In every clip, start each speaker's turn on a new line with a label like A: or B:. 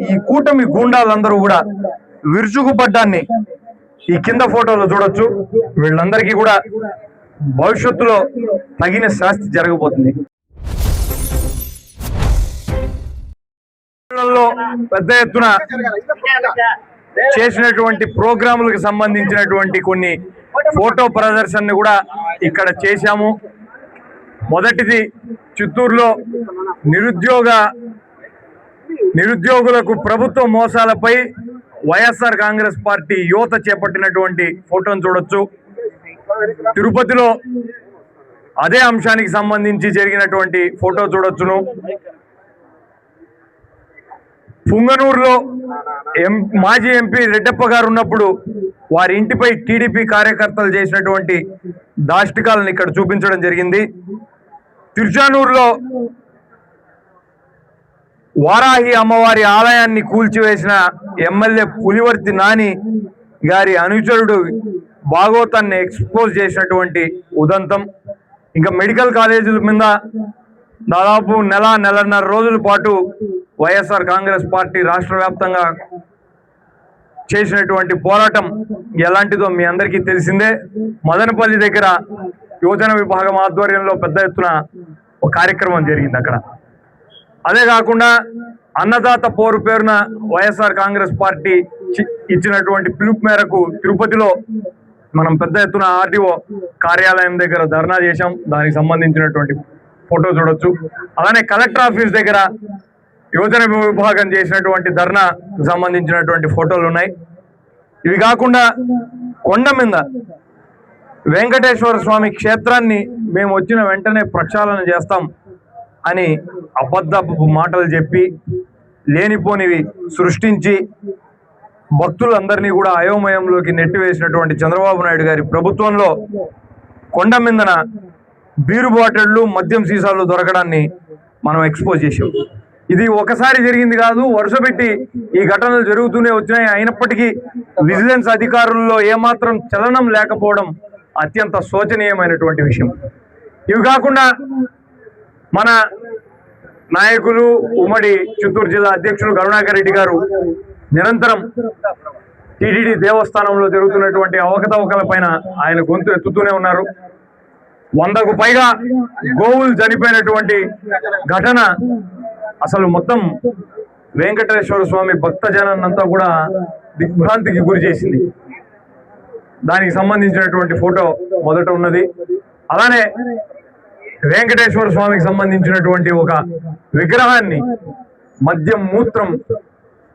A: ఈ కూటమి గూండాలందరూ కూడా విరుచుకుపడ్డాన్ని ఈ కింద ఫోటోలో చూడొచ్చు. వీళ్ళందరికీ కూడా భవిష్యత్తులో తగిన శాస్తి జరగబోతుంది. పెద్ద ఎత్తున చేసినటువంటి ప్రోగ్రాములకు సంబంధించినటువంటి కొన్ని ఫోటో ప్రదర్శనని కూడా ఇక్కడ చేశాము. మొదటిది చిత్తూరులో నిరుద్యోగులకు ప్రభుత్వ మోసాలపై వైఎస్ఆర్ కాంగ్రెస్ పార్టీ యువత చేపట్టినటువంటి ఫోటోను చూడొచ్చు. తిరుపతిలో అదే అంశానికి సంబంధించి జరిగినటువంటి ఫోటో చూడొచ్చును. పుంగనూరులో మాజీ ఎంపీ రెడ్డప్ప గారు ఉన్నప్పుడు వారి ఇంటిపై టీడీపీ కార్యకర్తలు చేసినటువంటి దాష్టికాలను ఇక్కడ చూపించడం జరిగింది. తిరుచానూరులో వారాహి అమ్మవారి ఆలయాన్ని కూల్చివేసిన ఎమ్మెల్యే పులివర్తి నాని గారి అనుచరుడు భాగవతాన్ని ఎక్స్పోజ్ చేసినటువంటి ఉదంతం. ఇంకా మెడికల్ కాలేజీల మీద దాదాపు నెలన్నర రోజుల పాటు వైఎస్ఆర్ కాంగ్రెస్ పార్టీ రాష్ట్ర వ్యాప్తంగా చేసినటువంటి పోరాటం ఎలాంటిదో మీ అందరికీ తెలిసిందే. మదనపల్లి దగ్గర యువజన విభాగం ఆధ్వర్యంలో పెద్ద ఎత్తున ఒక కార్యక్రమం జరిగింది అక్కడ. అదే కాకుండా అన్నదాత పోరు పేరున వైఎస్ఆర్ కాంగ్రెస్ పార్టీ ఇచ్చినటువంటి పిలుపు మేరకు తిరుపతిలో మనం పెద్ద ఎత్తున ఆర్టీఓ కార్యాలయం దగ్గర ధర్నా చేశాం. దానికి సంబంధించినటువంటి ఫోటో చూడొచ్చు. అలానే కలెక్టర్ ఆఫీస్ దగ్గర యువజన విభాగం చేసినటువంటి ధర్నా సంబంధించినటువంటి ఫోటోలు ఉన్నాయి. ఇవి కాకుండా కొండ మీద వెంకటేశ్వర స్వామి క్షేత్రాన్ని మేము వచ్చిన వెంటనే ప్రక్షాళన చేస్తాం అని అబద్ధపు మాటలు చెప్పి లేనిపోనివి సృష్టించి భక్తులందరినీ కూడా అయోమయంలోకి నెట్టివేసినటువంటి చంద్రబాబు నాయుడు గారి ప్రభుత్వంలో కొండ మీదన బీరు బాటిళ్లు మద్యం సీసాలు దొరకడాన్ని మనం ఎక్స్పోజ్ చేసాం. ఇది ఒకసారి జరిగింది కాదు, వరుసపెట్టి ఈ ఘటనలు జరుగుతూనే వచ్చినాయి. అయినప్పటికీ విజిలెన్స్ అధికారుల్లో ఏమాత్రం చలనం లేకపోవడం అత్యంత శోచనీయమైనటువంటి విషయం. ఇవి కాకుండా మన నాయకులు ఉమ్మడి చిత్తూరు జిల్లా అధ్యక్షులు కరుణాకర్ రెడ్డి గారు నిరంతరం టీటీడీ దేవస్థానంలో జరుగుతున్నటువంటి అవకతవకల పైన ఆయన గొంతు ఎత్తుతూనే ఉన్నారు. 100కు పైగా గోవులు చనిపోయినటువంటి ఘటన అసలు మొత్తం వెంకటేశ్వర స్వామి భక్త జనాన్నంతా కూడా దిగ్భ్రాంతికి గురి చేసింది. దానికి సంబంధించినటువంటి ఫోటో మొదట ఉన్నది. అలానే వెంకటేశ్వర స్వామికి సంబంధించినటువంటి ఒక విగ్రహాన్ని మద్యం మూత్రం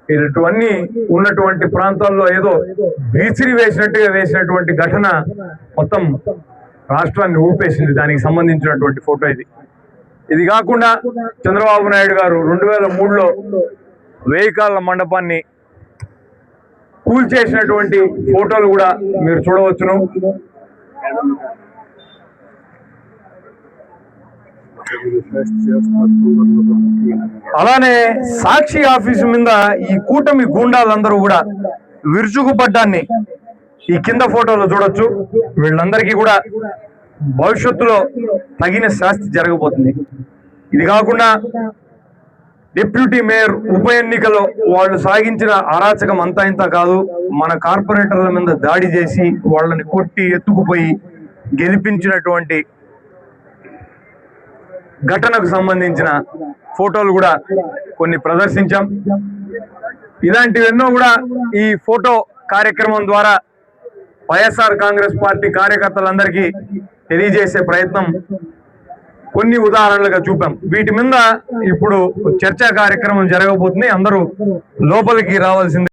A: ఇటువన్నీ ఉన్నటువంటి ప్రాంతాల్లో ఏదో విసిరి వేసినట్టుగా వేసినటువంటి ఘటన మొత్తం రాష్ట్రాన్ని ఊపేసింది. దానికి సంబంధించినటువంటి ఫోటో ఇది కాకుండా చంద్రబాబు నాయుడు గారు 2003లో 1000 కాళ్ళ మండపాన్ని కూల్చేసినటువంటి ఫోటోలు కూడా మీరు చూడవచ్చును. అలానే సాక్షి ఆఫీసు మీద ఈ కూటమి గూండాలందరూ కూడా విరుచుకుపడ్డాన్ని ఈ కింద ఫోటోలో చూడొచ్చు. వీళ్ళందరికీ కూడా భవిష్యత్తులో తగిన శాస్తి జరగబోతుంది. ఇది కాకుండా డిప్యూటీ మేయర్ ఉప ఎన్నికలో వాళ్ళు సాగించిన అరాచకం అంతా ఇంత కాదు. మన కార్పొరేటర్ల మీద దాడి చేసి వాళ్ళని కొట్టి ఎత్తుకుపోయి గెలిపించినటువంటి ఘటనకు సంబంధించిన ఫోటోలు కూడా కొన్ని ప్రదర్శించాం. ఇలాంటివెన్నో కూడా ఈ ఫోటో కార్యక్రమం ద్వారా వైఎస్ఆర్ కాంగ్రెస్ పార్టీ కార్యకర్తలందరికీ తెలియజేసే ప్రయత్నం కొన్ని ఉదాహరణలుగా చూపాం. వీటి మీద ఇప్పుడు చర్చా కార్యక్రమం జరగబోతుంది. అందరూ లోపలికి రావాల్సింది.